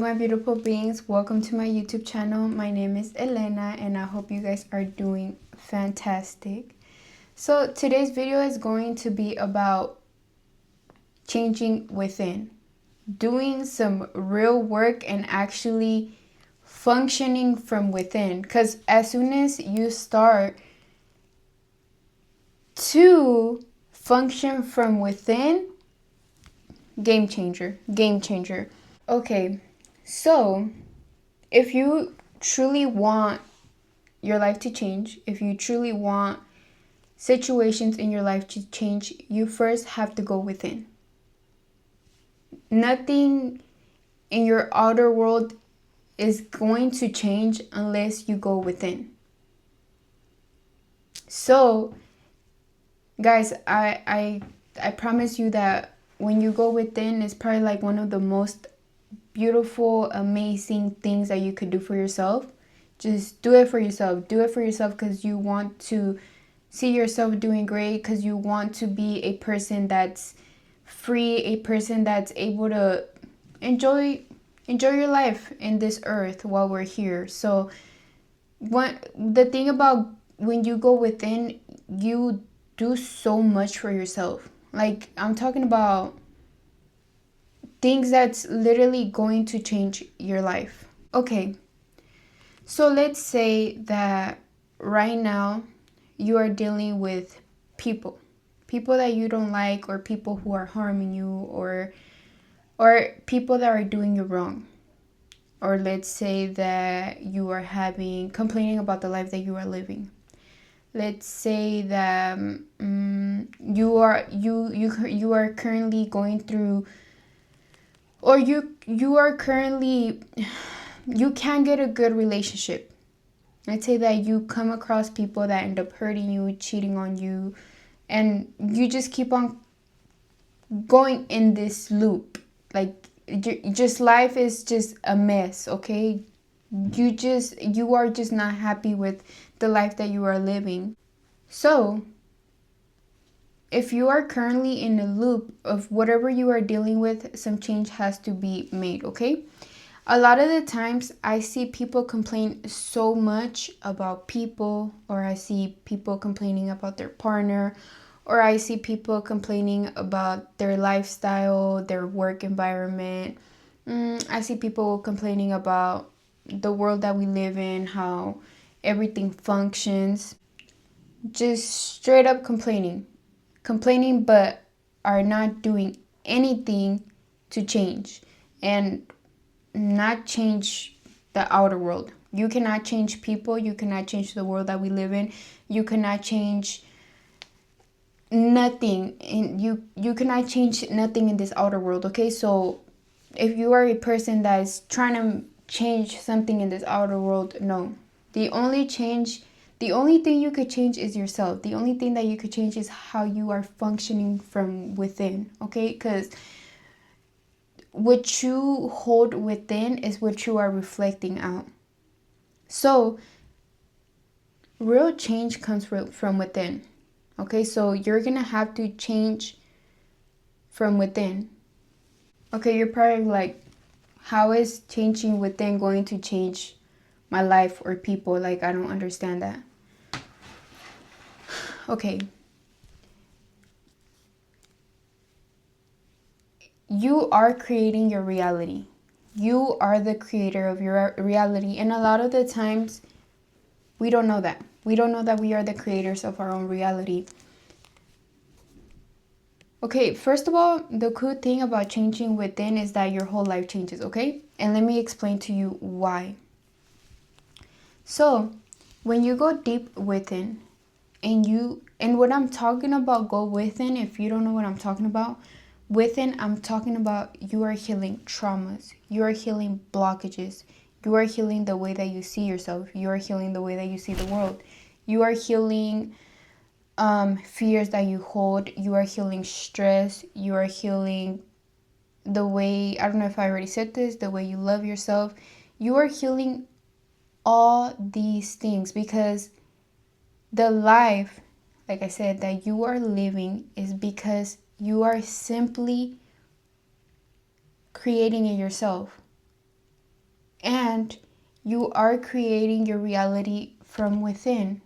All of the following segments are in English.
Hello my beautiful beings, welcome to my YouTube channel. My name is Elena and I hope you guys are doing fantastic. So today's video is going to be about changing within, doing some real work and actually functioning from within, because as soon as you start to function from within, game changer. Okay, so if you truly want your life to change, if you truly want situations in your life to change, you first have to go within. Nothing in your outer world is going to change unless you go within. So, guys, I promise you that when you go within, it's probably like one of the most beautiful, amazing things that you could do for yourself. Just do it for yourself. Do it for yourself because you want to see yourself doing great, because you want to be a person that's free, a person that's able to enjoy your life in this earth while we're here. So the thing about when you go within, you do so much for yourself. Like, I'm talking about things that's literally going to change your life. Okay, so let's say that right now you are dealing with people that you don't like, or people who are harming you, or people that are doing you wrong. Or let's say that you are complaining about the life that you are living. Let's say that you are currently going through, or you are currently, you can't get a good relationship. Let's say that you come across people that end up hurting you, cheating on you, and you just keep on going in this loop. Like, just life is just a mess, okay? You are just not happy with the life that you are living. So if you are currently in a loop of whatever you are dealing with, some change has to be made, okay? A lot of the times I see people complain so much about people, or I see people complaining about their partner, or I see people complaining about their lifestyle, their work environment. I see people complaining about the world that we live in, how everything functions. Just straight up complaining, but are not doing anything to change and not change the outer world. You cannot change people. You cannot change the world that we live in. You cannot change nothing. And you cannot change nothing in this outer world, okay? So if you are a person that is trying to change something in this outer world, no. The only thing you could change is yourself. The only thing that you could change is how you are functioning from within, okay? Because what you hold within is what you are reflecting out. So real change comes from within, okay? So you're gonna have to change from within. Okay, you're probably like, how is changing within going to change my life or people? Like, I don't understand that. Okay, you are creating your reality. You are the creator of your reality. And a lot of the times, we don't know that. We don't know that we are the creators of our own reality. Okay, first of all, the cool thing about changing within is that your whole life changes, okay? And let me explain to you why. So, when you go deep within, and what I'm talking about, go within, if you don't know what I'm talking about, within, I'm talking about you are healing traumas, you are healing blockages, you are healing the way that you see yourself, you are healing the way that you see the world, you are healing fears that you hold, you are healing stress, you are healing the way, I don't know if I already said this, the way you love yourself. You are healing all these things because the life, like I said, that you are living is because you are simply creating it yourself. and you are creating your reality from within.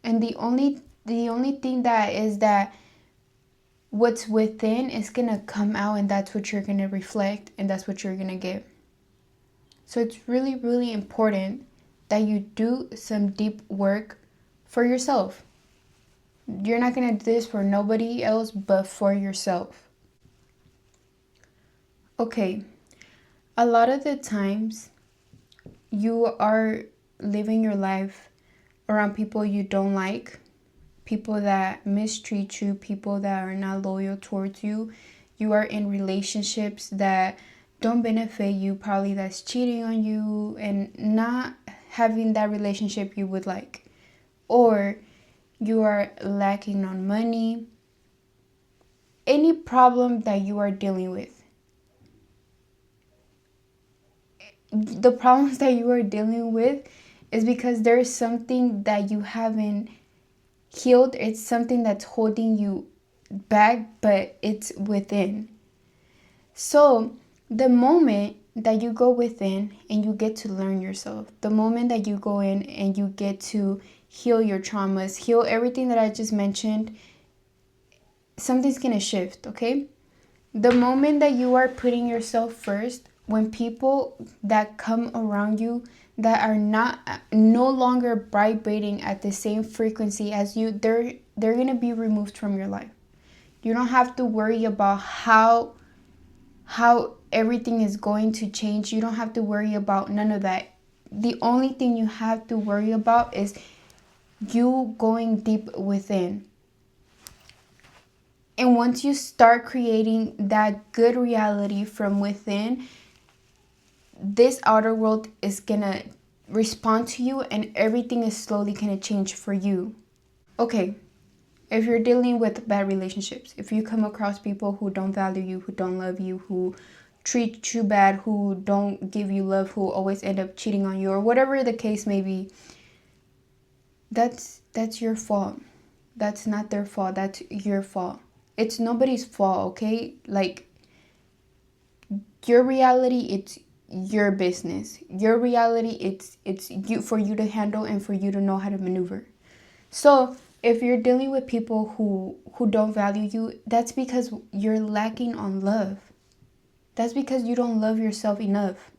And the only thing that is that what's within is gonna come out, and that's what you're gonna reflect, and that's what you're gonna give. So it's really, really important that you do some deep work for yourself. You're not gonna do this for nobody else but for yourself. Okay, a lot of the times you are living your life around people you don't like, people that mistreat you, people that are not loyal towards you. You are in relationships that don't benefit you, probably that's cheating on you and not having that relationship you would like. Or you are lacking on money. Any problem that you are dealing with. The problems that you are dealing with is because there's something that you haven't healed. It's something that's holding you back, but it's within. So the moment that you go within and you get to learn yourself, the moment that you go in and you get to heal your traumas, heal everything that I just mentioned, something's gonna shift, okay? The moment that you are putting yourself first, when people that come around you that are no longer vibrating at the same frequency as you, they're gonna be removed from your life. You don't have to worry about how everything is going to change. You don't have to worry about none of that. The only thing you have to worry about is you going deep within. And once you start creating that good reality from within, this outer world is gonna respond to you and everything is slowly gonna change for you. Okay, if you're dealing with bad relationships, if you come across people who don't value you, who don't love you, who treat you bad, who don't give you love, who always end up cheating on you, or whatever the case may be, that's your fault. That's not their fault. That's your fault. It's nobody's fault, okay? Like, your reality, it's your business. Your reality, it's you, for you to handle and for you to know how to maneuver. So if you're dealing with people who don't value you, that's because you're lacking on love. That's because you don't love yourself enough.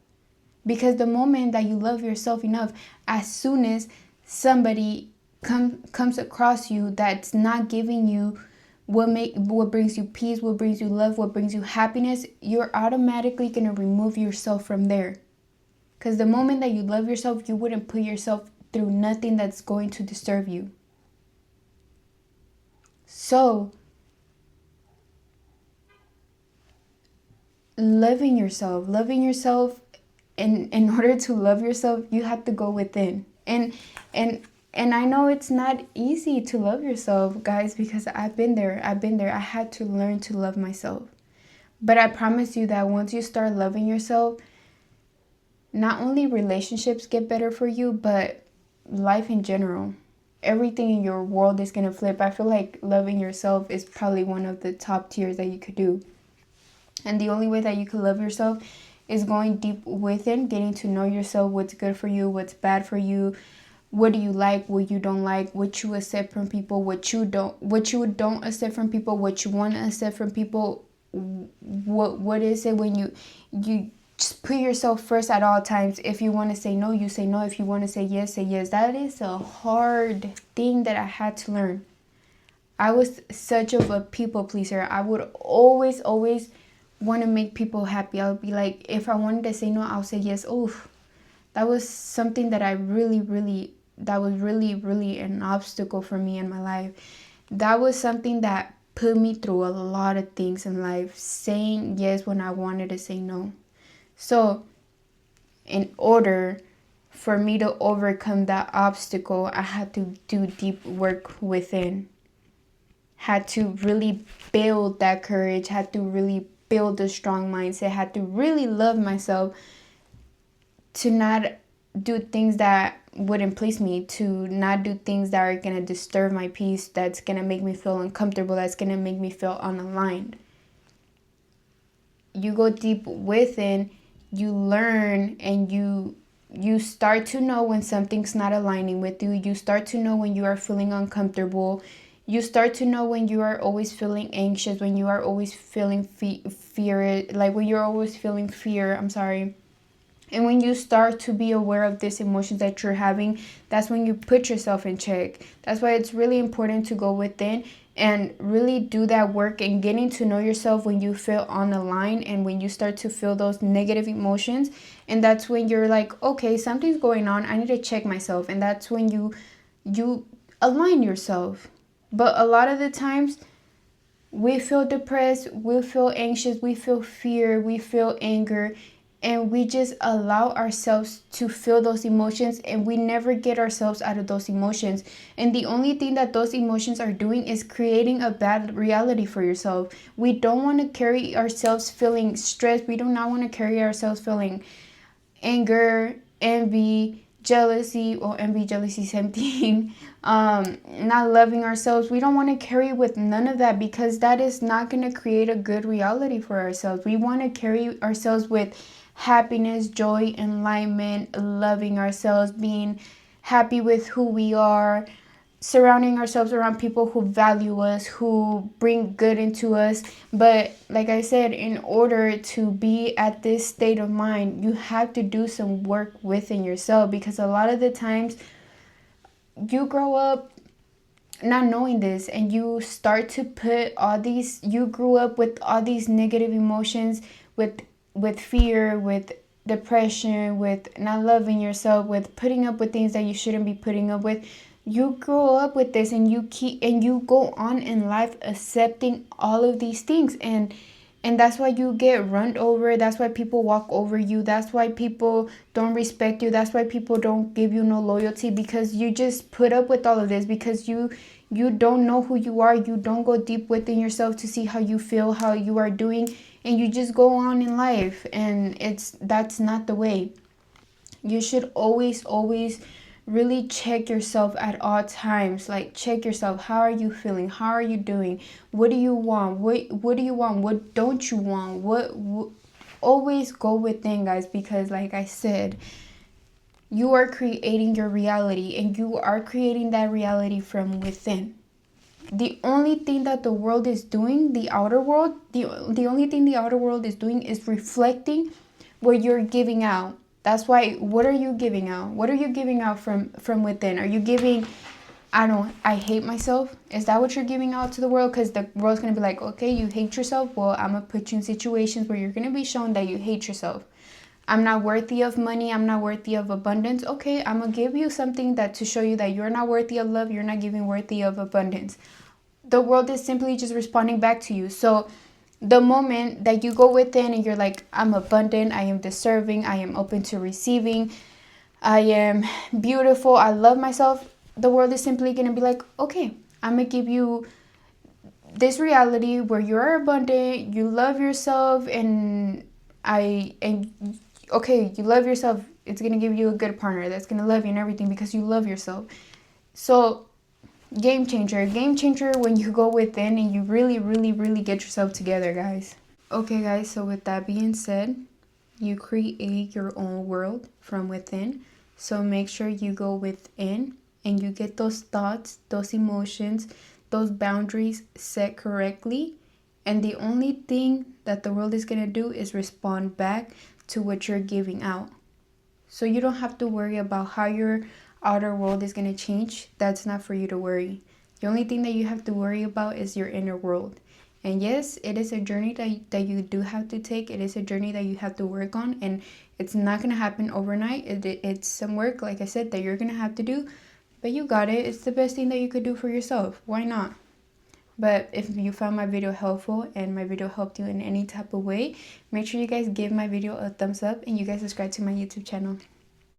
Because the moment that you love yourself enough, as soon as somebody comes across you that's not giving you what brings you peace, what brings you love, what brings you happiness, you're automatically going to remove yourself from there. Because the moment that you love yourself, you wouldn't put yourself through nothing that's going to disturb you. So, loving yourself, in order to love yourself, you have to go within. And I know it's not easy to love yourself, guys, because I've been there. I had to learn to love myself. But I promise you that once you start loving yourself, not only relationships get better for you, but life in general. Everything in your world is going to flip. I feel like loving yourself is probably one of the top tiers that you could do. And the only way that you can love yourself is going deep within, getting to know yourself, what's good for you, what's bad for you, what do you like, what you don't like, what you accept from people, what you don't accept from people, what you want to accept from people. What is it when you just put yourself first at all times. If you want to say no, you say no. If you want to say yes, say yes. That is a hard thing that I had to learn. I was such of a people pleaser. I would always want to make people happy. I would be like, if I wanted to say no, I'll say yes. Oof. That was something that that was really an obstacle for me in my life. That was something that put me through a lot of things in life, saying yes when I wanted to say no. So, in order for me to overcome that obstacle, I had to do deep work within. Had to really build that courage, had to really build a strong mindset, had to really love myself to not do things that wouldn't please me, to not do things that are going to disturb my peace, that's going to make me feel uncomfortable, that's going to make me feel unaligned. You go deep within you learn, and you start to know when something's not aligning with you. You start to know when you are feeling uncomfortable. You start to know when you are always feeling anxious, when you are always feeling fear, like when you're always feeling fear, I'm sorry. And when you start to be aware of these emotions that you're having, that's when you put yourself in check. That's why it's really important to go within and really do that work and getting to know yourself when you feel on the line and when you start to feel those negative emotions. And that's when you're like, okay, something's going on. I need to check myself. And that's when you align yourself. But a lot of the times we feel depressed, we feel anxious, we feel fear, we feel anger, and we just allow ourselves to feel those emotions, and we never get ourselves out of those emotions. And the only thing that those emotions are doing is creating a bad reality for yourself. We don't want to carry ourselves feeling stressed. We do not want to carry ourselves feeling anger, envy, jealousy, or envy, jealousy, same thing. Not loving ourselves. We don't want to carry with none of that, because that is not going to create a good reality for ourselves. We want to carry ourselves with happiness, joy, enlightenment, loving ourselves, being happy with who we are, surrounding ourselves around people who value us, who bring good into us. But like I said, in order to be at this state of mind, you have to do some work within yourself, because a lot of the times you grow up not knowing this, and you start to put all these, you grew up with all these negative emotions, with fear, with depression, with not loving yourself, with putting up with things that you shouldn't be putting up with. You grow up with this, and you go on in life accepting all of these things, and that's why you get run over. That's why people walk over you. That's why people don't respect you. That's why people don't give you no loyalty, because you just put up with all of this, because you don't know who you are. You don't go deep within yourself to see how you feel, how you are doing, and you just go on in life, and that's not the way. You should always really check yourself at all times. Like, check yourself. How are you feeling? How are you doing? What do you want? What do you want? What don't you want? What always go within, guys, because like I said, you are creating your reality, and you are creating that reality from within. The only thing that the world is doing, the outer world, the only thing the outer world is doing is reflecting what you're giving out. That's why, what are you giving out? What are you giving out from within? Are you giving, I hate myself? Is that what you're giving out to the world? Because the world's going to be like, okay, you hate yourself. Well, I'm going to put you in situations where you're going to be shown that you hate yourself. I'm not worthy of money. I'm not worthy of abundance. Okay, I'm going to give you something that to show you that you're not worthy of love. You're not giving worthy of abundance. The world is simply just responding back to you. So the moment that you go within and you're like, I'm abundant, I am deserving, I am open to receiving, I am beautiful, I love myself, the world is simply going to be like, okay, I'm going to give you this reality where you're abundant, you love yourself, and okay, you love yourself. It's going to give you a good partner that's going to love you and everything, because you love yourself. So game changer when you go within and you really get yourself together, guys. Okay, guys, so with that being said, you create your own world from within. So make sure you go within and you get those thoughts, those emotions, those boundaries set correctly. And the only thing that the world is going to do is respond back to what you're giving out. So you don't have to worry about how your outer world is going to change. That's not for you to worry. The only thing that you have to worry about is your inner world. And yes, it is a journey that you do have to take. It is a journey that you have to work on. And it's not going to happen overnight. It's some work, like I said, that you're going to have to do. But you got it. It's the best thing that you could do for yourself. Why not? But if you found my video helpful and my video helped you in any type of way, make sure you guys give my video a thumbs up and you guys subscribe to my YouTube channel.